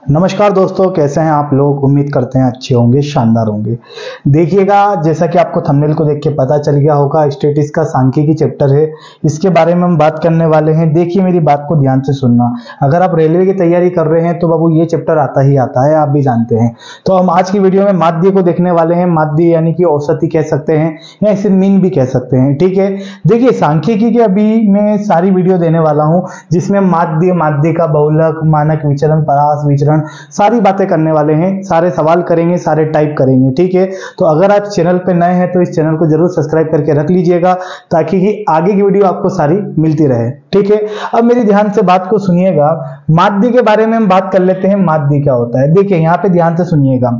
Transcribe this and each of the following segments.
नमस्कार दोस्तों, कैसे हैं आप लोग। उम्मीद करते हैं अच्छे होंगे, शानदार होंगे। देखिएगा, जैसा कि आपको थंबनेल को देख के पता चल गया होगा, स्टैटिस्टिक्स का सांख्यिकी चैप्टर है, इसके बारे में हम बात करने वाले हैं। देखिए, मेरी बात को ध्यान से सुनना। अगर आप रेलवे की तैयारी कर रहे हैं तो बाबू ये चैप्टर आता ही आता है, आप भी जानते हैं। तो हम आज की वीडियो में माध्य को देखने वाले हैं। माध्य यानी कि औसती कह सकते हैं या इसे मीन भी कह सकते हैं, ठीक है। देखिए, सांख्यिकी के अभी मैं सारी वीडियो देने वाला हूं, जिसमें माध्य का बहुलक, मानक विचलन, परास विचरण, सारी बातें करने वाले हैं। सारे सवाल करेंगे, सारे टाइप करेंगे, ठीक है। तो अगर आप चैनल पे नए हैं तो इस चैनल को जरूर सब्सक्राइब करके रख लीजिएगा, ताकि कि आगे की वीडियो आपको सारी मिलती रहे, ठीक है। अब मेरी ध्यान से बात को सुनिएगा। माध्य के बारे में हम बात कर लेते हैं। माध्य क्या होता है, देखिए यहां पे ध्यान से सुनिएगा।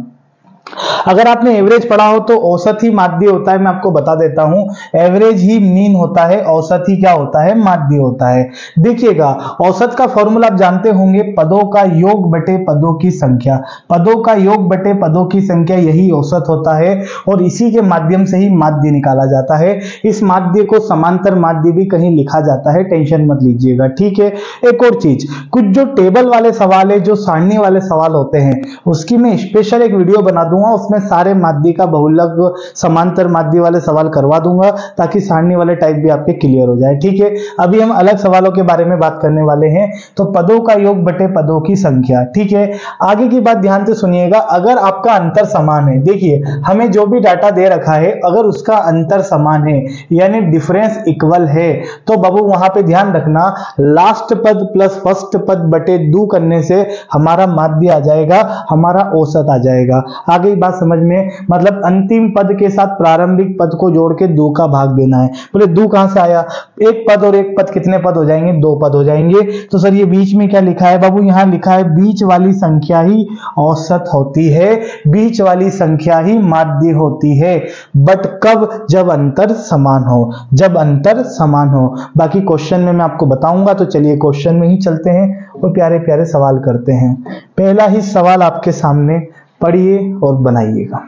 अगर आपने एवरेज पढ़ा हो तो औसत ही माध्य होता है। मैं आपको बता देता हूं, एवरेज ही मीन होता है, औसत ही क्या होता है, माध्य होता है। देखिएगा, औसत का फॉर्मूला आप जानते होंगे, पदों का योग बटे पदों की संख्या। पदों का योग बटे पदों की संख्या, यही औसत होता है, और इसी के माध्यम से ही माध्य निकाला जाता है। इस माध्य को समांतर माध्य भी कहीं लिखा जाता है, टेंशन मत लीजिएगा, ठीक है। एक और चीज, कुछ जो टेबल वाले सवाल है, जो सारणी वाले सवाल होते हैं, उसकी मैं स्पेशल एक वीडियो बना दूंगा। उसमें सारे माध्य का बहुलक, समांतर माध्य वाले सवाल करवा दूंगा, ताकि सारणी वाले टाइप भी आपके क्लियर हो जाए, ठीक है। अभी हम अलग सवालों के बारे में बात करने वाले हैं। तो पदों का योग बटे पदों की संख्या, ठीक है। आगे की बात ध्यान से सुनिएगा। अगर आपका अंतर समान है, देखिए हमें जो भी डाटा दे रखा है, अगर उसका अंतर समान है यानी डिफरेंस इक्वल है, तो बाबू वहां पे ध्यान रखना, लास्ट पद प्लस फर्स्ट पद बटे 2 करने से हमारा माध्य आ जाएगा, हमारा औसत आ जाएगा। आगे बात समझ में, मतलब अंतिम पद के साथ प्रारंभिक पद को जोड़ के 2 का भाग देना है। बोले 2 कहां से आया, एक पद और एक पद कितने पद हो जाएंगे, 2 पद हो जाएंगे। तो सर ये बीच में क्या लिखा है बाबू, यहां लिखा है बीच वाली संख्या ही औसत होती है, बीच वाली संख्या ही माध्य होती है। बट कब, जब अंतर समान हो, जब अंतर समान हो। बाकी क्वेश्चन में मैं आपको बताऊंगा। तो चलिए क्वेश्चन में ही चलते हैं और प्यारे प्यारे सवाल करते हैं। पहला ही सवाल आपके सामने, पढ़िए और बनाइएगा।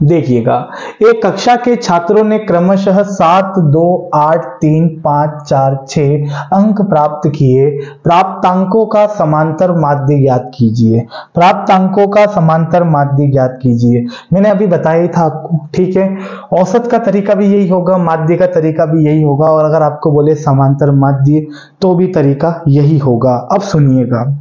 देखिएगा, एक कक्षा के छात्रों ने क्रमशः 7, 2, 8, 3, 5, 4, 6 अंक प्राप्त किए। प्राप्तांकों का समांतर माध्य ज्ञात कीजिए। प्राप्तांकों का समांतर माध्य ज्ञात कीजिए। मैंने अभी बताया ही था आपको, ठीक है। औसत का तरीका भी यही होगा, माध्य का तरीका भी यही होगा, और अगर आपको बोले समांतर माध्य तो भी तरीका यही होगा। अब सुनिएगा,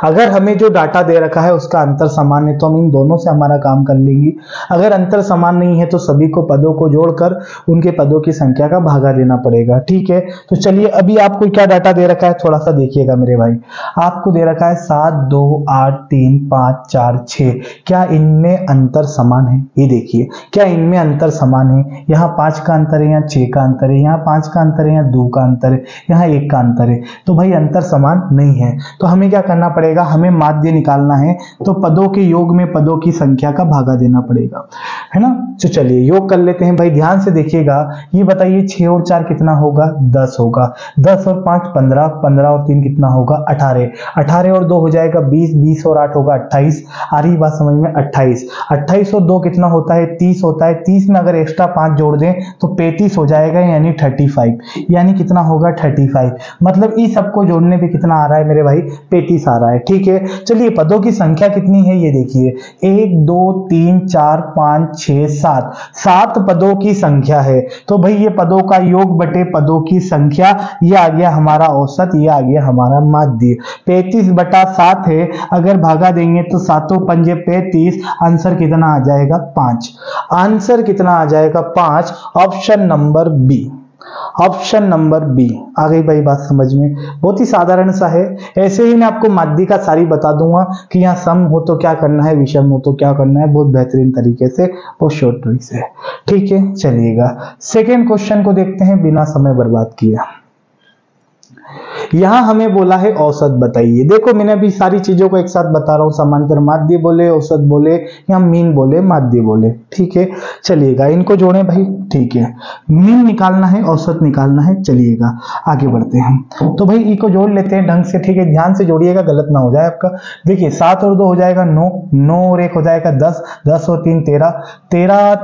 अगर हमें जो डाटा दे रखा है उसका अंतर समान है, तो हम इन दोनों से हमारा काम कर लेंगे। अगर अंतर समान नहीं है तो सभी को पदों को जोड़कर उनके पदों की संख्या का भागा देना पड़ेगा, ठीक है। तो चलिए, अभी आपको क्या डाटा दे रखा है थोड़ा सा देखिएगा मेरे भाई। आपको दे रखा है 7, 2, 8, 3, 5, 4, 6। क्या इनमें अंतर समान है, ये देखिए, क्या इनमें अंतर समान है। यहाँ 5 का अंतर है, यहाँ 6 का अंतर है, यहाँ 5 का अंतर है, यहाँ 2 का अंतर है, यहाँ 1 का अंतर है। तो भाई अंतर समान नहीं है, तो हमें क्या करना पड़ेगा, हमें माध्य निकालना है। तो पदों के योग में पदों की संख्या का भागा देना पड़ेगा, है ना। तो चलिए योग कर लेते हैं भाई। ध्यान से देखिएगा, ये बताइए 6 और 4 कितना होगा, 10 होगा। 10 और 5 15, 15 और 3 कितना होगा, 18। 18 और 2 हो जाएगा 20, 20 और 8 होगा 28। आ रही बात समझ में, 28। 28 और 2 कितना होता है, 30 होता है। 30 में अगर एक्स्ट्रा 5 जोड़ दें तो 35 हो जाएगा, यानी 35, यानी कितना होगा 35। मतलब इस सबको जोड़ने पे कितना आ रहा है मेरे भाई, 35 आ रहा है, ठीक है। चलिए, पदों की संख्या कितनी है ये देखिए, 1, 2, 3, 4, 5, 6, 7, 7 पदों की संख्या है। तो भाई ये पदों का योग बटे पदों की संख्या, ये आ गया हमारा औसत, ये आ गया हमारा माध्य। 35 बटा 7 है, अगर भागा देंगे तो 7 पंजे 35, आंसर कितना आ जाएगा 5। आंसर कितना आ जाएगा 5। Option number B, option number B. आ गई भाई बात समझ में, बहुत ही साधारण सा है। ऐसे ही मैं आपको माध्य का सारी बता दूंगा कि यहाँ सम हो तो क्या करना है, विषम हो तो क्या करना है, बहुत बेहतरीन तरीके से, बहुत शॉर्ट ट्रिक से, ठीक है। चलिएगा, सेकेंड क्वेश्चन को देखते हैं बिना समय बर्बाद किए। यहां हमें बोला है औसत बताइए। देखो, मैंने अभी सारी चीजों को एक साथ बता रहा हूं, समांतर माध्य बोले, औसत बोले, या मीन बोले, माध्य बोले, ठीक है। चलिएगा, इनको जोड़ें भाई, ठीक है। मीन निकालना है, औसत निकालना है। चलिएगा आगे बढ़ते हैं। तो भाई इनको जोड़ लेते हैं ढंग से, ठीक है। ध्यान से जोड़िएगा, गलत ना हो जाए आपका। देखिए, 7 और 2 हो जाएगा 9, 9 और 1 हो जाएगा 10, 10 और 3 13,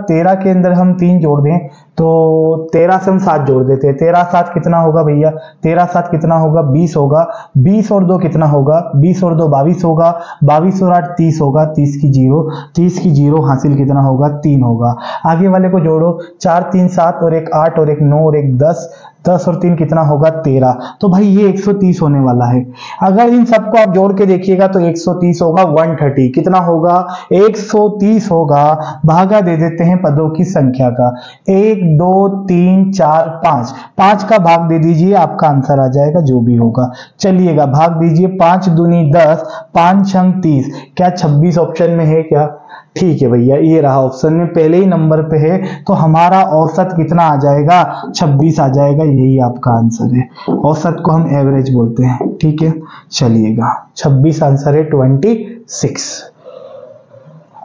13 के अंदर हम 3 जोड़ दें तो 13 से हम 7 जोड़ देते हैं। 13 7 कितना होगा भैया, 13 7 कितना होगा होगा 20 होगा, 20 और 2 कितना होगा, 20 और 2 22 होगा, 22 और 8 30 होगा, 30 की 0, 30 की 0 हासिल कितना होगा 3 होगा। आगे वाले को जोड़ो, 4 3 7 और एक 8 और एक 9 और एक 10, 10 और 3 कितना होगा 13। तो भाई ये 130 होने वाला है। अगर इन सबको आप जोड़ के देखिएगा तो 130 होगा, 130 कितना होगा 130 होगा। भागा दे देते हैं पदों की संख्या का, 1 2 3 4 5, 5 का भाग दे दीजिए, आपका आंसर आ जाएगा जो भी होगा। चलिएगा भाग दीजिए, 5 दूनी 10, 5 छंग 30, क्या 26 ऑप्शन में है क्या? ठीक है भैया, ये रहा ऑप्शन में पहले ही नंबर पे है, तो हमारा औसत कितना आ जाएगा 26 आ जाएगा, यही आपका आंसर है। औसत को हम एवरेज बोलते हैं, ठीक है। चलिएगा 26 आंसर है, 26।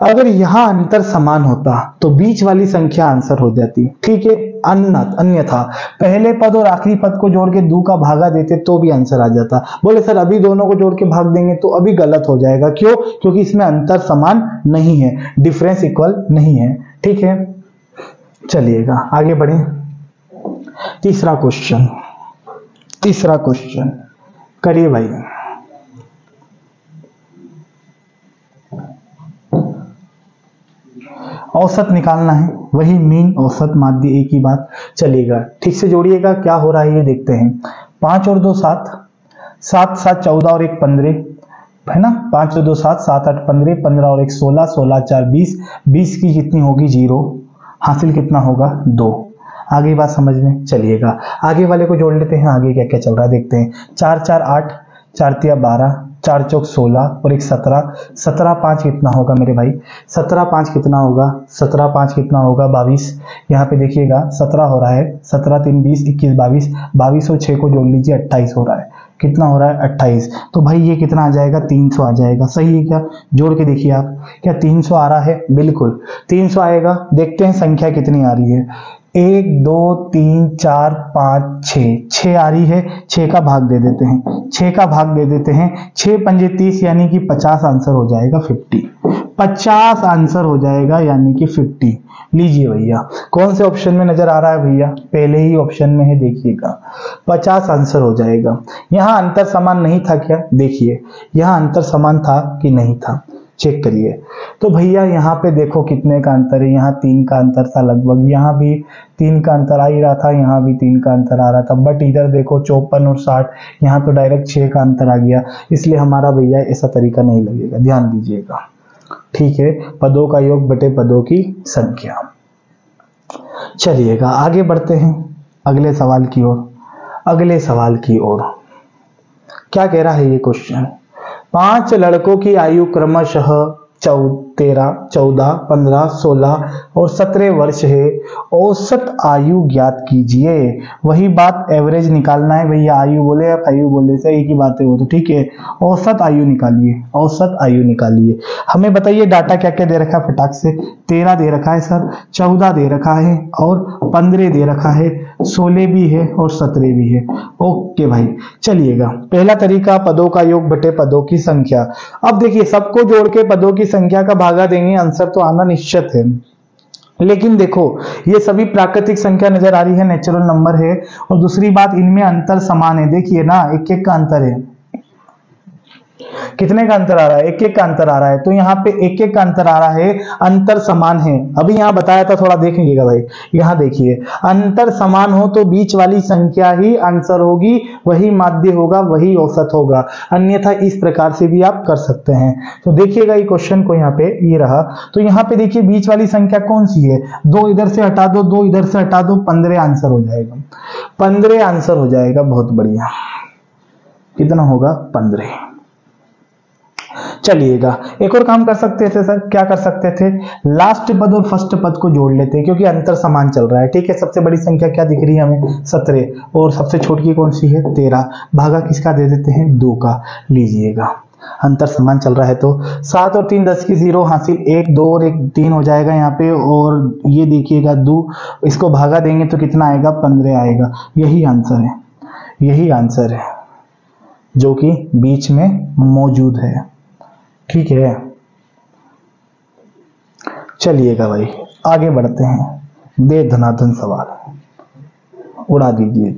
अगर यहां अंतर समान होता तो बीच वाली संख्या आंसर हो जाती, ठीक है। अन्यथा पहले पद और आखिरी पद को जोड़ के 2 का भागा देते तो भी आंसर आ जाता। बोले सर अभी दोनों को जोड़ के भाग देंगे तो अभी गलत हो जाएगा, क्यों? क्योंकि इसमें अंतर समान नहीं है, डिफरेंस इक्वल नहीं है, ठीक है। चलिएगा आगे बढ़े। तीसरा क्वेश्चन करिए भाई। औसत निकालना है, वही मीन औसत माध्य, एक ही बात। चलिएगा ठीक से जोड़िएगा, क्या हो रहा है ये देखते हैं। 5 और 2 7, 7 7 14 और 1 15 है ना। 5 और 2 7, 7 8 15, 15 और 1 16, 16 4 20, 20 की कितनी होगी 0, हासिल कितना होगा 2। आगे बात समझ में। चलिएगा आगे वाले को जोड़ लेते हैं, आगे क्या क्या चल रहा है देखते हैं। 4 4 8, 4 3 12, 4 चौक 16 और एक 17, 17 5 कितना होगा मेरे भाई, 17 5 कितना होगा, 17 5 कितना होगा 22। यहाँ पे देखिएगा 17 हो रहा है, 17 3 20, 21 22, 22 और 6 को जोड़ लीजिए 28 हो रहा है। कितना हो रहा है 28। तो भाई ये कितना आ जाएगा 300 आ जाएगा, सही है क्या? जोड़ के देखिए आप, क्या 300 आ रहा है? बिल्कुल 300 आएगा। देखते हैं संख्या कितनी आ रही है, 1 2 3 4 5 6 आ रही है। 6 का भाग दे देते हैं, 6 का भाग दे देते हैं, 6 पंजे 30 यानी कि 50 आंसर हो जाएगा 50, 50 आंसर हो जाएगा यानी कि 50। लीजिए भैया, कौन से ऑप्शन में नजर आ रहा है भैया? पहले ही ऑप्शन में है, देखिएगा 50 आंसर हो जाएगा। यहां अंतर समान नहीं था क्या? देखिए यहां अंतर समान था कि नहीं था, चेक करिए। तो भैया यहाँ पे देखो कितने का अंतर है, यहाँ 3 का अंतर था लगभग, यहाँ भी 3 का अंतर आ ही रहा था, यहाँ भी 3 का अंतर आ रहा था। बट इधर देखो 54 और 60, यहाँ तो डायरेक्ट 6 का अंतर आ गया, इसलिए हमारा भैया ऐसा तरीका नहीं लगेगा, ध्यान दीजिएगा, ठीक है। पदों का योग बटे पदों की संख्या। चलिएगा आगे बढ़ते हैं अगले सवाल की ओर। क्या कह रहा है ये क्वेश्चन? 5 लड़कों की आयु क्रमशः 13 14 15 16 और 17 वर्ष है, औसत आयु ज्ञात कीजिए। वही बात, एवरेज निकालना है भैया, आयु बोले या आयु बोले से एक ही बात है वो तो, ठीक है। औसत आयु निकालिए। हमें बताइए डाटा क्या क्या दे रखा है फटाक से। 13 दे रखा है सर, 14 दे रखा है और 15 दे रखा है, 16 भी है और 17 भी है। ओके भाई, चलिएगा पहला तरीका पदों का योग बटे पदों की संख्या। अब देखिए सबको जोड़ के पदों की संख्या का भागा देंगे, आंसर तो आना निश्चित है। लेकिन देखो ये सभी प्राकृतिक संख्या नजर आ रही है, नेचुरल नंबर है। और दूसरी बात, इनमें अंतर समान है, देखिए ना, एक एक का अंतर है। कितने का अंतर आ रहा है? एक एक का अंतर आ रहा है। तो यहाँ पे एक एक का अंतर आ रहा है, अंतर समान है। अभी यहाँ बताया था, थोड़ा देख लीजिएगा भाई। यहाँ देखिए अंतर समान हो तो बीच वाली संख्या ही आंसर होगी, वही माध्य होगा, वही औसत होगा। अन्यथा इस प्रकार से भी आप कर सकते हैं। तो देखिएगा ये क्वेश्चन को, यहाँ पे ये रहा। तो यहाँ पे देखिए बीच वाली संख्या कौन सी है? 2 इधर से हटा दो, 2 इधर से हटा दो, 15 आंसर हो जाएगा। 15 आंसर हो जाएगा, बहुत बढ़िया। कितना होगा? 15। चलिएगा एक और काम कर सकते थे सर, क्या कर सकते थे? लास्ट पद और फर्स्ट पद को जोड़ लेते हैं, क्योंकि अंतर समान चल रहा है, ठीक है। सबसे बड़ी संख्या क्या दिख रही है हमें? 17, और सबसे छोटी कौन सी है? 13। भागा किसका दे देते हैं? 2 का। लीजिएगा अंतर समान चल रहा है तो 7 और 3 10 की 0 हासिल, 1 2 और 1 3 हो जाएगा यहाँ पे। और ये देखिएगा 2, इसको भागा देंगे तो कितना आएगा? 15 आएगा। यही आंसर है जो कि बीच में मौजूद है, ठीक है। चलिएगा भाई आगे बढ़ते हैं। दे धनाधन सवाल उड़ा दीजिए।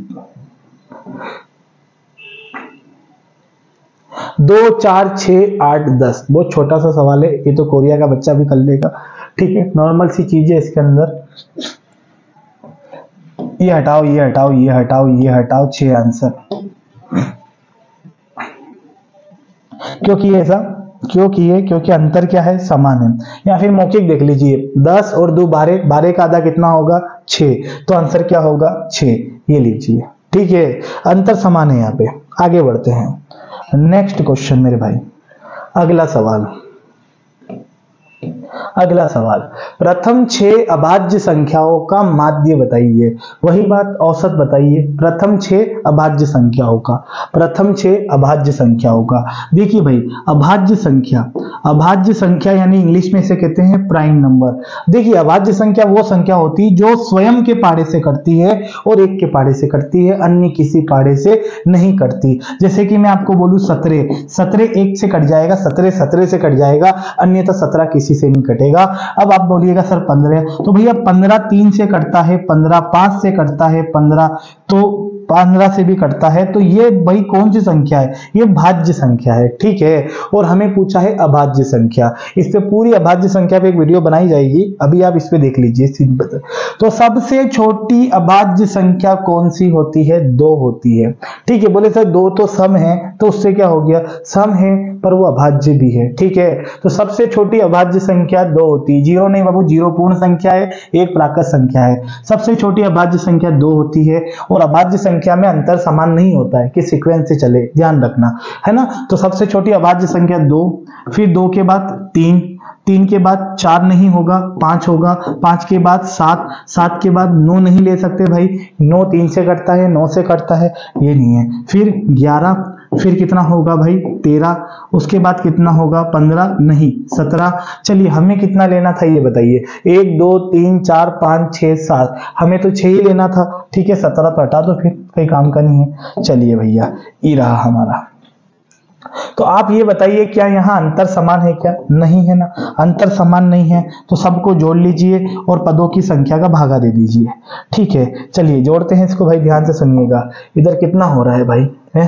2 4 6 8 10, बहुत छोटा सा सवाल है, ये तो कोरिया का बच्चा भी कर लेगा। ठीक है, नॉर्मल सी चीज है इसके अंदर। ये हटाओ, ये हटाओ, ये हटाओ, ये हटाओ, 6 आंसर। क्यों किए ऐसा? क्यों किए? क्योंकि अंतर क्या है? समान है। या फिर मौखिक देख लीजिए, 10 और 2 12, 12 का आधा कितना होगा? 6, तो आंसर क्या होगा? 6, ये लीजिए। ठीक है, अंतर समान है यहाँ पे। आगे बढ़ते हैं, नेक्स्ट क्वेश्चन मेरे भाई। अगला सवाल, अगला सवाल, प्रथम 6 अभाज्य संख्याओं का माध्य बताइए। वही बात, औसत बताइए। प्रथम 6 अभाज्य संख्याओं का, प्रथम 6 अभाज्य संख्याओं का। देखिए भाई, अभाज्य संख्या, अभाज्य संख्या यानी इंग्लिश में इसे कहते हैं प्राइम नंबर। देखिए, अभाज्य संख्या वो संख्या होती है जो स्वयं के पाड़े से कटती है और एक के पाड़े से कटती है, अन्य किसी पाड़े से नहीं कटती। जैसे कि मैं आपको बोलूं 17, 17 1 से कट जाएगा, 17 17 से कट जाएगा, अन्यथा 17 किसी से नहीं कटेगा। अब आप बोलिएगा सर 15, तो भैया 15 3 से कटता है, 15 5 से कटता है, 15 तो 15 से भी कटता है। तो ये भाई कौन सी संख्या है? ये भाज्य संख्या है। ठीक है, और हमें पूछा है अभाज्य संख्या। इस पे पूरी अभाज्य संख्या पे एक वीडियो बनाई जाएगी, अभी आप इस पे देख लीजिए। तो सबसे छोटी अभाज्य संख्या कौन सी होती है? 2 होती है। ठीक है, बोले सर 2 तो सम है, तो उससे क्या हो गया? सम है पर वो अभाज्य भी है। ठीक है, तो सबसे छोटी अभाज्य संख्या 2 होती है। 0 नहीं बाबू, 0 पूर्ण संख्या है, 1 प्राकृत संख्या है। सबसे छोटी अभाज्य संख्या 2 होती है। और अभाज्य संख्या में अंतर समान नहीं होता है कि सीक्वेंस से चले, ध्यान रखना है ना। तो सबसे छोटी अभाज्य संख्या 2, फिर 2 के बाद 3, 3 के बाद 4 नहीं होगा, 5 होगा, 5 के बाद 7, 7 के बाद 9 नहीं ले सकते भाई, 9 3 से कटता है, 9 से कटता है, ये नहीं है। फिर 11, फिर कितना होगा भाई? 13, उसके बाद कितना होगा? 15 नहीं, 17। चलिए, हमें कितना लेना था ये बताइए? 1 2 3 4 5 6 7, हमें तो 6 ही लेना था। ठीक है, 17 तो हटा दो, फिर कोई काम का नहीं है। चलिए भैया, ये रहा हमारा। तो आप ये बताइए, क्या यहाँ अंतर समान है क्या? नहीं है ना, अंतर समान नहीं है, तो सबको जोड़ लीजिए और पदों की संख्या का भागा दे दीजिए। ठीक है, चलिए जोड़ते हैं इसको भाई, ध्यान से सुनिएगा। इधर कितना हो रहा है भाई? है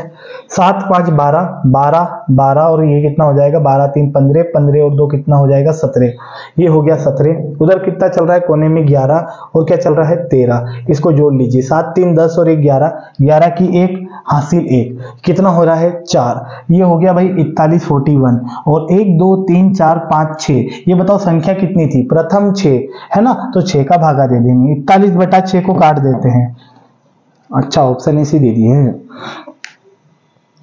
7 5 12, 12 12, और ये कितना हो जाएगा? 12 3 15, 15 और 2 कितना हो जाएगा? 17, ये हो गया 17। उधर कितना चल रहा है? कोने में 11, और क्या चल रहा है? 13। इसको जोड़ लीजिए, 7 3 10 और 1 11, 11 की 1 हासिल 1, कितना हो रहा है? 4। ये हो गया भाई 41 41, और 1 2 3 4 5 6। ये बताओ संख्या कितनी थी? प्रथम 6 है ना, तो 6 का भागा दे देंगे, 41/6 को काट देते हैं। अच्छा, ऑप्शन ऐसे दे दिए हैं,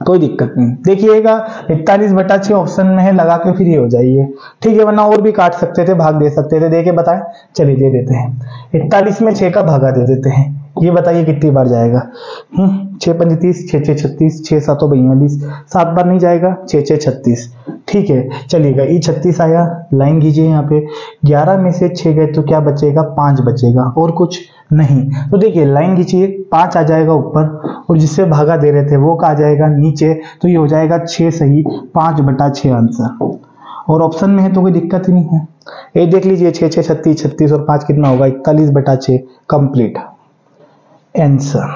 कोई दिक्कत नहीं। देखिएगा 41/6 ऑप्शन में है, लगा के फिर ये हो जाइए। ठीक है, वरना और भी काट सकते थे, भाग दे सकते थे, दे के बताएं। चलिए दे देते हैं, 41 में 6 का भागा दे देते हैं। ये बताइए कितनी बार जाएगा? 6 5 30, 6 6 36, 6 7 42, 7 बार नहीं जाएगा, 6 6 36। ठीक है, चलिएगा, ये 36 आया, लाइन कीजिए यहाँ पे। 11 में से 6 गए तो क्या बचेगा? 5 बचेगा, और कुछ नहीं। तो देखिए, लाइन खींचिए, 5 आ जाएगा ऊपर, और जिससे भागा दे रहे थे वो का आ जाएगा नीचे, तो ये हो जाएगा 6 सही, 5/6 आंसर। और ऑप्शन में है तो कोई दिक्कत ही नहीं है। ये देख लीजिए, 6 6 36, 36 और 5 कितना होगा? 41/6 कंप्लीट आंसर।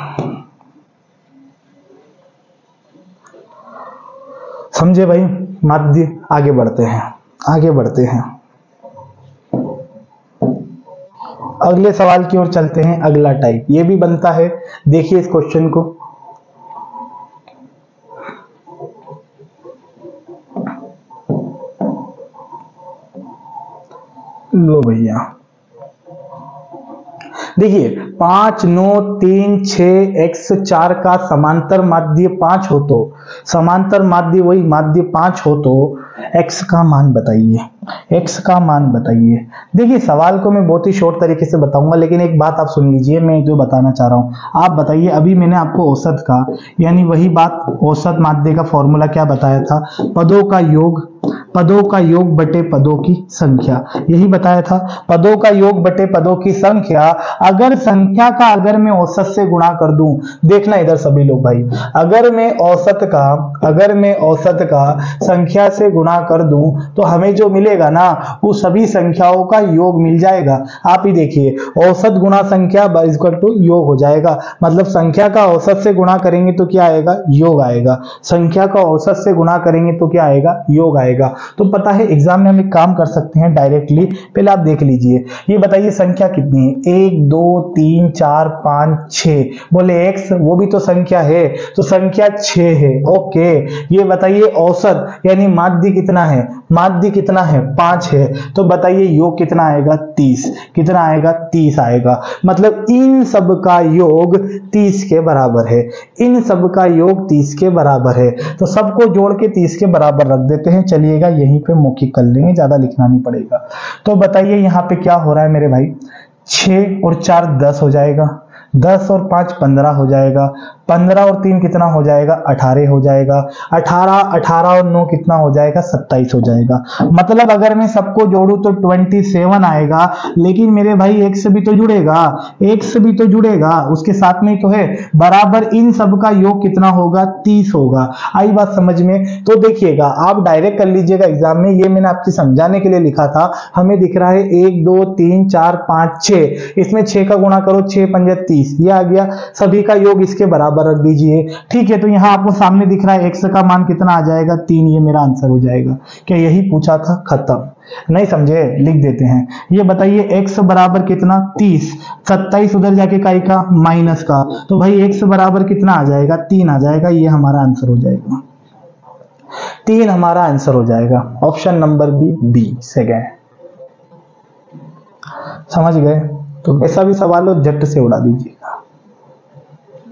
समझे भाई? माध्य। आगे बढ़ते हैं, आगे बढ़ते हैं, अगले सवाल की ओर चलते हैं। अगला टाइप ये भी बनता है, देखिए इस क्वेश्चन को। लो भैया, देखिए 5 9 3 6 x 4 का समांतर माध्य 5 हो तो, समांतर माध्य वही माध्य 5 हो तो x का मान बताइए, x का मान बताइए। देखिए, सवाल को मैं बहुत ही शॉर्ट तरीके से बताऊंगा, लेकिन एक बात आप सुन लीजिए, मैं जो बताना चाह रहा हूं आप बताइए। अभी मैंने आपको औसत का, यानी वही बात, औसत माध्य का फॉर्मूला क्या बताया था? पदों का योग पदों का योग बटे पदों की संख्या, यही बताया था, पदों का योग बटे पदों की संख्या। अगर संख्या का अगर मैं औसत से गुणा कर दूं, देखना इधर सभी लोग भाई, अगर मैं औसत का संख्या से गुणा कर दूं तो हमें जो मिलेगा ना वो सभी संख्याओं का योग मिल जाएगा। आप ही देखिए, औसत गुणा संख्या इक्वल टू योग हो जाएगा, मतलब संख्या का औसत से गुणा करेंगे तो क्या आएगा, योग आएगा। संख्या का औसत से गुणा करेंगे तो क्या आएगा, योग आएगा। तो पता है एग्जाम में हम एक काम कर सकते हैं डायरेक्टली, पहले आप देख लीजिए, ये बताइए संख्या कितनी है, 1 2 3 4 5 6, बोले x, वो भी तो संख्या है, तो संख्या 6 है। ओके, ये बताइए औसत यानी माध्य कितना है, माध्य कितना है, 5 है, तो बताइए योग कितना आएगा, 30, कितना आएगा, 30 आएगा। मतलब इन सब का योग 30 के बराबर है, इन सब का योग 30 के बराबर है, तो सबको जोड़ के 30 के बराबर रख देते हैं। चलिएगा यहीं पे मौखिक कर लेंगे, ज्यादा लिखना नहीं पड़ेगा। तो बताइए यहाँ पे क्या हो रहा है मेरे भाई, 6 और 4 10 हो जाएगा, 10 और 5 15 हो जाएगा, 15 और 3 कितना हो जाएगा, 18 हो जाएगा, 18 और 9 कितना हो जाएगा, 27 हो जाएगा। मतलब अगर मैं सबको जोड़ू तो 27 आएगा, लेकिन मेरे भाई x भी तो जुड़ेगा, x भी तो जुड़ेगा, उसके साथ में ही तो है, बराबर इन सब का योग कितना होगा, 30 होगा। आई बात समझ में? तो देखिएगा आप डायरेक्ट कर लीजिएगा एग्जाम में, ये मैंने आपके समझाने के लिए लिखा था। हमें दिख रहा है 1 2 3 4 5 6, इसमें 6 का गुणा करो, 6 5 30, ये आ गया, सभी का योग इसके बराबर रख दीजिए। ठीक है, तो यहां आपको सामने दिख रहा है x का मान कितना आ जाएगा, 3, ये मेरा आंसर हो जाएगा। क्या यही पूछा था, खत्म। नहीं समझे, लिख देते हैं। ये बताइए x बराबर कितना, 30, 27 उधर जाके काई का, माइनस का, तो भाई x बराबर कितना आ जाएगा, 3 आ जाएगा, ये हमारा आंसर हो जाएगा, 3 हमारा आंसर हो जाएगा। Option number B second. समझ गए? तो ऐसा भी सवाल हो झट से उड़ा दीजिएगा।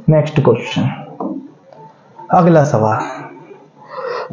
नेक्स्ट क्वेश्चन, अगला सवाल,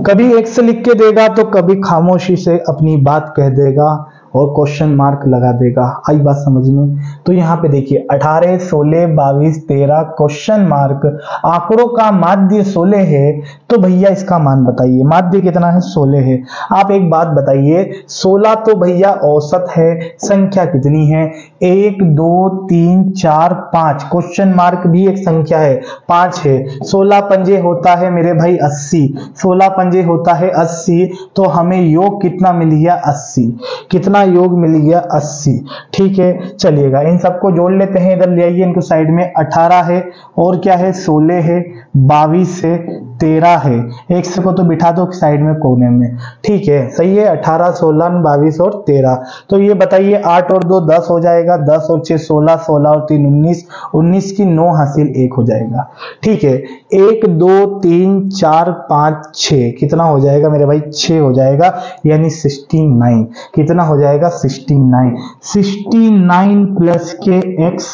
कभी x लिख के देगा तो कभी खामोशी से अपनी बात कह देगा और क्वेश्चन मार्क लगा देगा। आई बात समझ में? तो यहाँ पे देखिए 18 16 22 13 क्वेश्चन मार्क, आंकड़ों का माध्य 16 है, तो भैया इसका मान बताइए, माध्य कितना है, 16 है। आप एक बात बताइए, 16 तो भैया औसत है, संख्या कितनी है, 1 2 3 4 5, क्वेश्चन मार्क भी एक संख्या है, 5 है, 16 पंजे होता है मेरे भाई 80, 16 पंजे होता है 80, तो हमें योग कितना मिल गया, 80, कितना योग मिल गया, 80। ठीक है, चलिएगा इन सबको जोड़ लेते हैं, इधर ले आइए इनको साइड में, 18 है और क्या है, 16 है, 22 है, 13 है, x को तो बिठा दो साइड में कोने में। ठीक है, सही है, 18 16 22 और 13। तो ये बताइए 8 और 2 10 हो जाएगा, 10 और 6 16, 16 और 3 19, 19 की 9 हासिल 1 हो जाएगा। ठीक है, 1 2 3 4 5 6 कितना हो जाएगा मेरे भाई, 6 हो जाएगा, यानी 69, कितना हो जाएगा, 69, 69 प्लस के x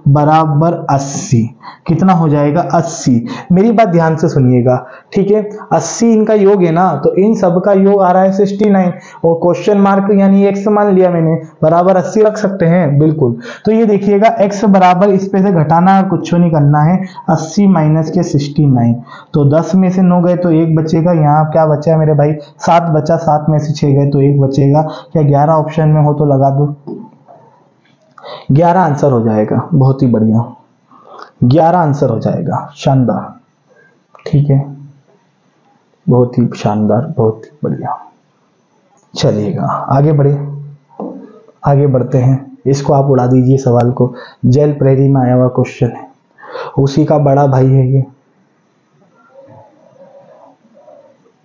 बराबर 80, कितना हो जाएगा, 80। मेरी बात ध्यान से सुनिएगा, ठीक है, 80 इनका योग है ना, तो इन सब का योग आ रहा है 69, और क्वेश्चन मार्क यानी x मान लिया मैंने, बराबर 80 रख सकते हैं, बिल्कुल। तो ये देखिएगा x बराबर, इस पे से घटाना है, कुछ नहीं करना है, 80 माइनस के 69, तो 10 में से 9 गए तो 1 बचेगा, यहाँ क्या बचा है मेरे भाई, 7 बचा, 7 में से 6 गए तो 1 बचेगा। क्या 11 ऑप्शन में हो तो लगा दो, 11 आंसर हो जाएगा, बहुत ही बढ़िया, 11 आंसर हो जाएगा, शानदार। ठीक है, बहुत ही शानदार, बहुत ही बढ़िया। चलिएगा आगे आगे बढ़ते हैं, इसको आप उड़ा दीजिए सवाल को, जेल प्रेरी में आया हुआ क्वेश्चन है, उसी का बड़ा भाई है ये।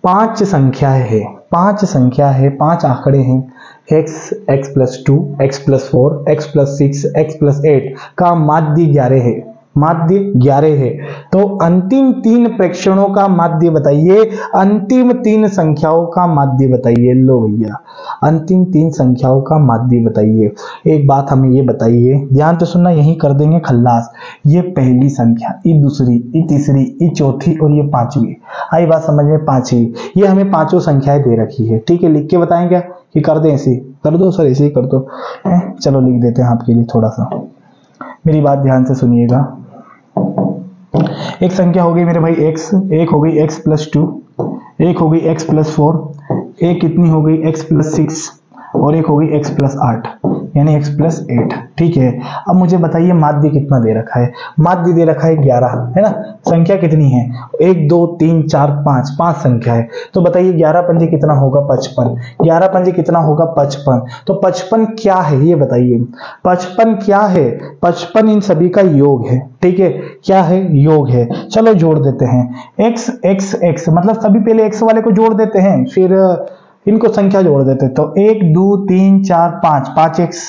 5 संख्याएं है, 5 संख्या है, 5 आंकड़े हैं, x+2 x+4 x+6 x+8 का माध्य 11 है, माध्य 11 है। तो अंतिम 3 प्रेक्षणों का माध्य बताइए, अंतिम 3 संख्याओं का माध्य बताइए। लो भैया, अंतिम 3 संख्याओं का माध्य बताइए। एक बात हमें ये बताइए, ध्यान से सुनना, यही कर देंगे खल्लास। ये पहली संख्या, ये दूसरी, ये तीसरी, ये चौथी और ये 5वीं। आई बात समझ में, 5वीं, ये हमें 5 संख्याएं दे रखी है। ठीक है, लिख के बताएं क्या कि कर दें, ऐसे कर दो सर, ऐसे ही कर दो, चलो लिख देते हैं आपके लिए थोड़ा सा, मेरी बात ध्यान से सुनिएगा। एक संख्या हो गई मेरे भाई x, एक हो गई x+2, एक हो गई x+4, एक कितनी हो गई x+6 और एक हो गई x+8 यानी x+8। ठीक है, अब मुझे बताइए माध्य कितना दे रखा है। माध्य दे रखा है 11, है ना। संख्या कितनी है, 1 2 3 4 5, 5 संख्या है। तो बताइए 11 पंजे कितना होगा 55, 11 पंजे कितना होगा 55। तो 55 क्या है ये बताइए, 55 क्या है, 55 इन सभी का योग है। ठीक है, क्या है, योग है। चलो जोड़ देते हैं, x x x मतलब सभी पहले x वाले को जोड़ देते हैं, फिर इनको संख्या जोड़ देते हैं। तो 1 2 3 4 5, 5x।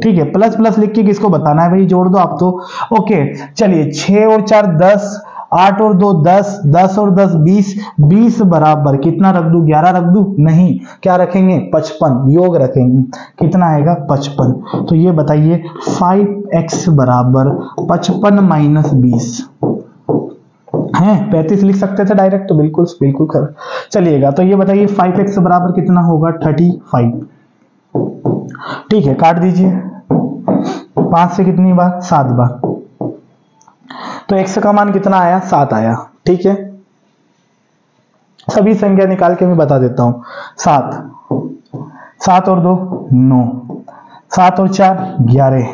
ठीक है, प्लस प्लस लिख के किसको बताना है भाई, जोड़ दो आप तो। ओके, चलिए 6 और 4 10, 8 और 2 10, 10 और 10 20, 20 बराबर कितना रख दूं, 11 रख दूं, नहीं, क्या रखेंगे 55, योग रखेंगे। कितना आएगा 55। तो ये बताइए 5x बराबर 55 माइनस 20 है 35 लिख सकते थे डायरेक्ट, तो बिल्कुल बिल्कुल कर चलिएगा। तो ये बताइए 5x बराबर कितना होगा 35। ठीक है, काट दीजिए, 5 से कितनी बार, 7 बार। तो x का मान कितना आया, 7 आया। ठीक है, सभी संख्या निकाल के मैं बता देता हूं। 7 और 2 9, 7 और 4 11,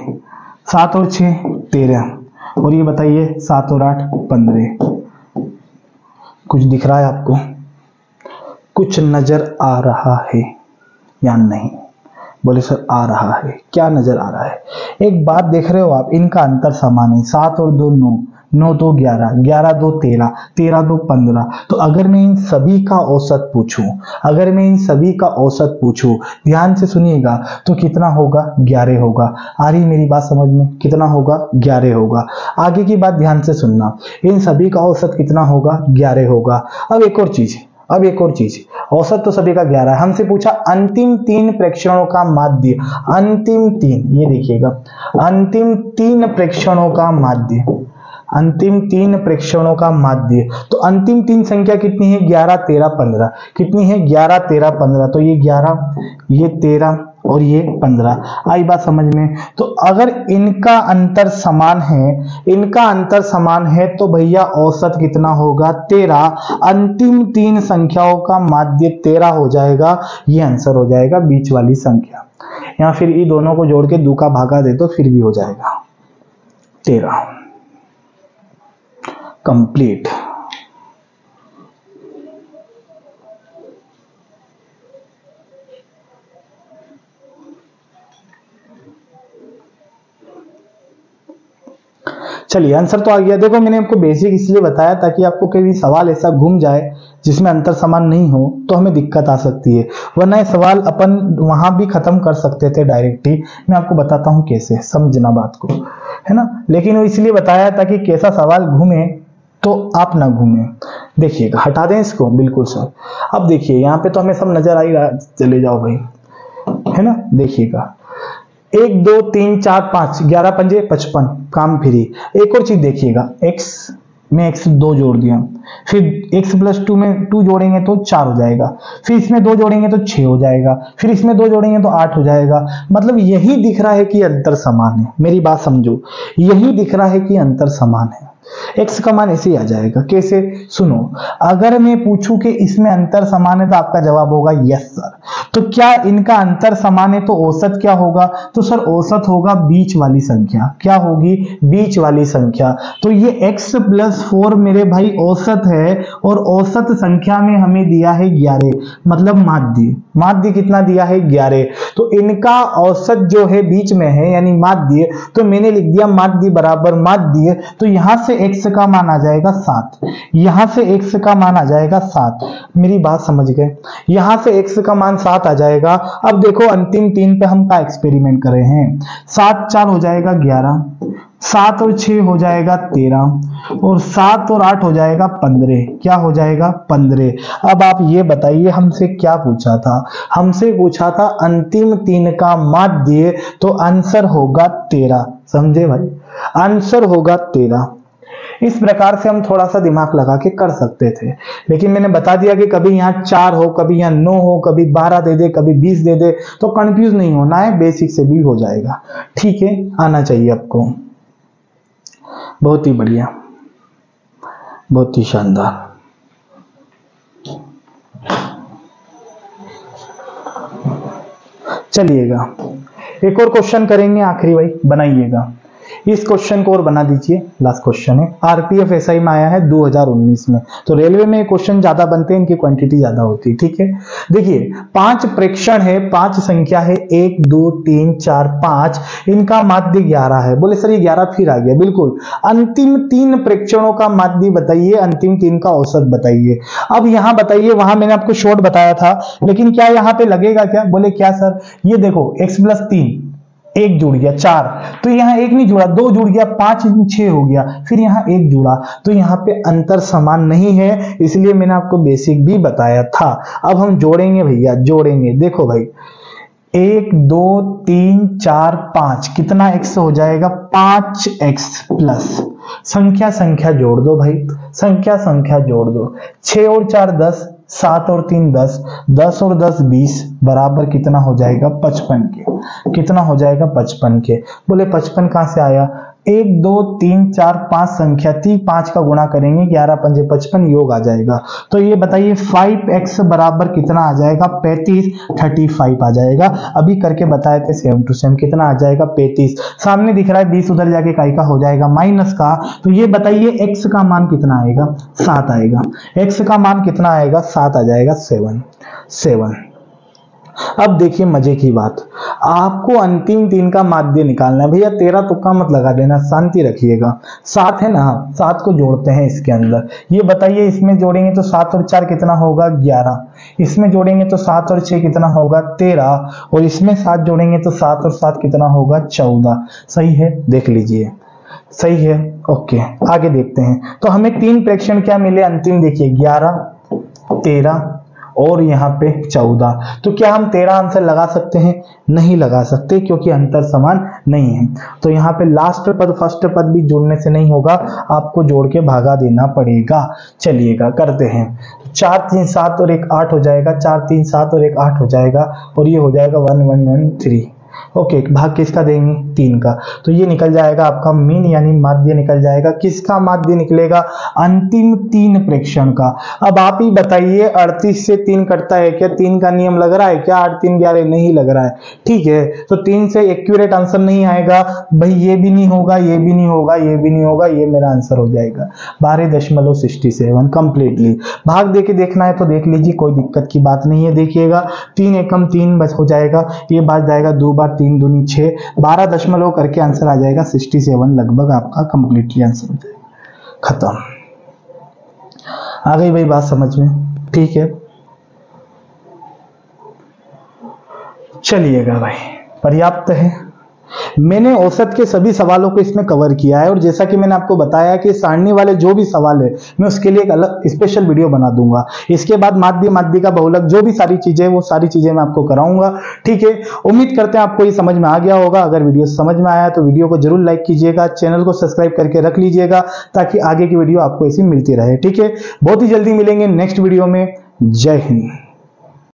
7 और 6 13, और ये बताइए 7 और 8 15। कुछ दिख रहा है आपको, कुछ नजर आ रहा है या नहीं, बोले सर आ रहा है। क्या नजर आ रहा है, एक बात देख रहे हो आप, इनका अंतर समान है। 7 और 2 9, 9 2 11, 11 2 13, 13 2 15। तो अगर मैं इन सभी का औसत पूछूं, अगर मैं इन सभी का औसत पूछूं, ध्यान से सुनिएगा, तो कितना होगा 11 होगा। आ रही मेरी बात समझ में, कितना होगा 11 होगा। आगे की बात ध्यान से सुनना, इन सभी का औसत कितना होगा 11 होगा। अब एक और चीज, औसत तो सभी का 11 है, हमसे पूछा अंतिम 3 प्रेक्षणों का माध्य। अंतिम 3, ये देखिएगा, अंतिम 3 प्रेक्षणों का माध्य, अंतिम 3 प्रेक्षणों का माध्य। तो अंतिम 3 संख्या कितनी है, 11 13 15। कितनी है, 11 13 15। तो ये 11, ये 13 और ये 15। आई बात समझ में। तो अगर इनका अंतर समान है, इनका अंतर समान है, तो भैया औसत कितना होगा 13। अंतिम 3 संख्याओं का माध्य 13 हो जाएगा। ये आंसर हो जाएगा बीच वाली संख्या, या फिर ये दोनों को जोड़ के 2 का भागा दे तो फिर भी हो जाएगा 13। कंप्लीट। चलिए आंसर तो आ गया। देखो मैंने आपको बेसिक इसलिए बताया ताकि आपको कभी सवाल ऐसा घूम जाए जिसमें अंतर समान नहीं हो तो हमें दिक्कत आ सकती है, वरना ये सवाल अपन वहां भी खत्म कर सकते थे डायरेक्टली। मैं आपको बताता हूं कैसे, समझना बात को, है ना। लेकिन वो इसलिए बताया ताकि कैसा सवाल घूमे तो आप ना घूमे। देखिएगा, हटा दें इसको, बिल्कुल सर। अब देखिए यहाँ पे तो हमें सब नजर आ ही रहा, चले जाओ भाई, है ना। देखिएगा 1 2 3 4 5, 11 पंजे 55, काम फ्री। एक और चीज देखिएगा, x में x 2 जोड़ दिया, फिर x+2 में 2 जोड़ेंगे तो 4 हो जाएगा, फिर इसमें 2 जोड़ेंगे तो 6 हो जाएगा, फिर इसमें 2 जोड़ेंगे तो 8 हो जाएगा। मतलब यही दिख रहा है कि अंतर समान है। मेरी बात समझो, यही दिख रहा है कि अंतर समान है। x का मान ऐसे ही आ जाएगा। कैसे, सुनो, अगर मैं पूछूं कि इसमें अंतर समान है तो आपका जवाब होगा यस सर। तो क्या इनका अंतर समान है तो औसत क्या होगा, तो सर औसत होगा बीच वाली संख्या। क्या होगी, बीच वाली संख्या। तो ये x+4 मेरे भाई औसत है, और औसत संख्या में हमें दिया है 11, मतलब माध्य। माध्य कितना दिया है 11। तो इनका औसत जो है बीच में है यानी माध्य, तो मैंने लिख दिया माध्य बराबर माध्य। तो यहां से x का मान आ जाएगा 7, यहां से x का मान आ जाएगा 7। मेरी बात समझ गए, यहां से x का मान 7 आ जाएगा। अब देखो अंतिम 3 पे हम का एक्सपेरिमेंट कर रहे हैं। 7 4 हो जाएगा 11, 7 और 6 हो जाएगा 13, और 7 और 8 हो जाएगा 15। क्या हो जाएगा 15। अब आप ये बताइए हमसे क्या पूछा था, हमसे पूछा था अंतिम 3 का माध्य, तो आंसर होगा 13। समझे भाई, आंसर होगा 13। इस प्रकार से हम थोड़ा सा दिमाग लगा के कर सकते थे, लेकिन मैंने बता दिया कि कभी यहाँ 4 हो, कभी यहाँ 9 हो, कभी 12 दे दे, कभी 20 दे दे, तो कंफ्यूज नहीं होना है, बेसिक से भी हो जाएगा। ठीक है, आना चाहिए आपको। बहुत ही बढ़िया, बहुत ही शानदार। चलिएगा एक और क्वेश्चन करेंगे, आखिरी भाई बनाइएगा इस क्वेश्चन को और बना दीजिए। लास्ट क्वेश्चन है, आरपीएफ एसआई में आया है 2019 में। तो रेलवे में क्वेश्चन ज्यादा बनते हैं, इनकी क्वांटिटी ज्यादा होती है, ठीक है। देखिए 5 प्रेक्षण है, 5 संख्या है, 1 2 3 4 5, इनका माध्य 11 है। बोले सर ये 11 फिर आ गया, बिल्कुल। अंतिम 3 प्रेक्षणों का माध्य बताइए, अंतिम 3 का औसत बताइए। अब यहां बताइए, वहां मैंने आपको शॉर्ट बताया था, लेकिन क्या यहां पे लगेगा क्या? बोले क्या सर, ये देखो x+3 एक जुड़ गया 4, तो यहाँ एक नहीं जुड़ा, 2 जुड़ गया, 5 6 हो गया, फिर यहाँ एक जुड़ा, तो यहाँ पे अंतर समान नहीं है, इसलिए मैंने आपको बेसिक भी बताया था। अब हम जोड़ेंगे भैया, जोड़ेंगे। देखो भाई 1 2 3 4 5 कितना x हो जाएगा? 5x प्लस संख्या संख्या जोड़ दो भाई, संख्या संख्या जोड़ दो। 6 और 4 10, 7 और 3 10, 10 और 10 20, बराबर कितना हो जाएगा? 55 के। कितना हो जाएगा? 55 के। बोले 55 कहां से आया? 1 2 3 4 5 संख्या थी, 5 का गुणा करेंगे, 11 पंजे 55, योग आ जाएगा। तो ये बताइए 5x बराबर कितना आ जाएगा? 35, 35 आ जाएगा। अभी करके बताए थे सेम टू सेम, कितना आ जाएगा? 35। सामने दिख रहा है 20, उधर जाके काई का हो जाएगा माइनस का। तो ये बताइए x का मान कितना आएगा? 7 आएगा। x का मान कितना आएगा? 7 आ जाएगा, 7। अब देखिए मजे की बात, आपको अंतिम 3 का माध्य निकालना है भैया। 13 तुक्का मत लगा देना, शांति रखिएगा। 7 है ना, 7 को जोड़ते हैं इसके अंदर। ये बताइए इसमें जोड़ेंगे तो 7 और 4 कितना होगा? 11। इसमें जोड़ेंगे तो 7 और 6 कितना होगा? 13। और इसमें 7 जोड़ेंगे तो 7 और 7 कितना होगा? 14। सही है, देख लीजिए सही है। ओके आगे देखते हैं। तो हमें 3 प्रेक्षण क्या मिले अंतिम? देखिए 11 13 और यहाँ पे 14। तो क्या हम 13 आंसर लगा सकते हैं? नहीं लगा सकते, क्योंकि अंतर समान नहीं है। तो यहाँ पे लास्ट पद फर्स्ट पद भी जोड़ने से नहीं होगा, आपको जोड़ के भागा देना पड़ेगा। चलिएगा करते हैं। 4 3 7 और 1 8 हो जाएगा, 4 3 7 और 1 8 हो जाएगा, और ये हो जाएगा 1 1 1 3। ओके भाग किसका देंगे? 3 का। तो ये निकल जाएगा आपका मीन, यानी माध्य निकल जाएगा। किसका माध्य निकलेगा? अंतिम 3 प्रेक्षण का। अब आप ही बताइए 38 से 3 कटता है क्या? 3 का नियम लग रहा है क्या? 8 3 11 नहीं लग रहा है, ठीक है। तो 3 से एक्यूरेट आंसर नहीं आएगा भाई, ये भी नहीं होगा, ये भी नहीं होगा, ये भी नहीं होगा, ये मेरा आंसर हो जाएगा 12.67 कंप्लीटली। भाग देके देखना है तो देख लीजिए, कोई दिक्कत की बात नहीं है। देखिएगा 3 एकम 3 बस हो जाएगा, ये बात जाएगा 2 बार 3 दूनी 6, 12 दशमलव करके आंसर आ जाएगा 67, लगभग आपका कंप्लीटली आंसर हो जाएगा। खत्म। आ गई भाई बात समझ में? ठीक है चलिएगा भाई, पर्याप्त है। मैंने औसत के सभी सवालों को इसमें कवर किया है, और जैसा कि मैंने आपको बताया कि सारणी वाले जो भी सवाल है मैं उसके लिए एक अलग स्पेशल वीडियो बना दूंगा। इसके बाद माध्य का बहुलक, जो भी सारी चीजें, वो सारी चीजें मैं आपको कराऊंगा, ठीक है। उम्मीद करते हैं आपको ये समझ में आ गया होगा। अगर वीडियो समझ में आया तो वीडियो को जरूर लाइक कीजिएगा, चैनल को सब्सक्राइब करके रख लीजिएगा, ताकि आगे की वीडियो आपको ऐसी मिलती रहे, ठीक है। बहुत ही जल्दी मिलेंगे नेक्स्ट वीडियो में। जय हिंद।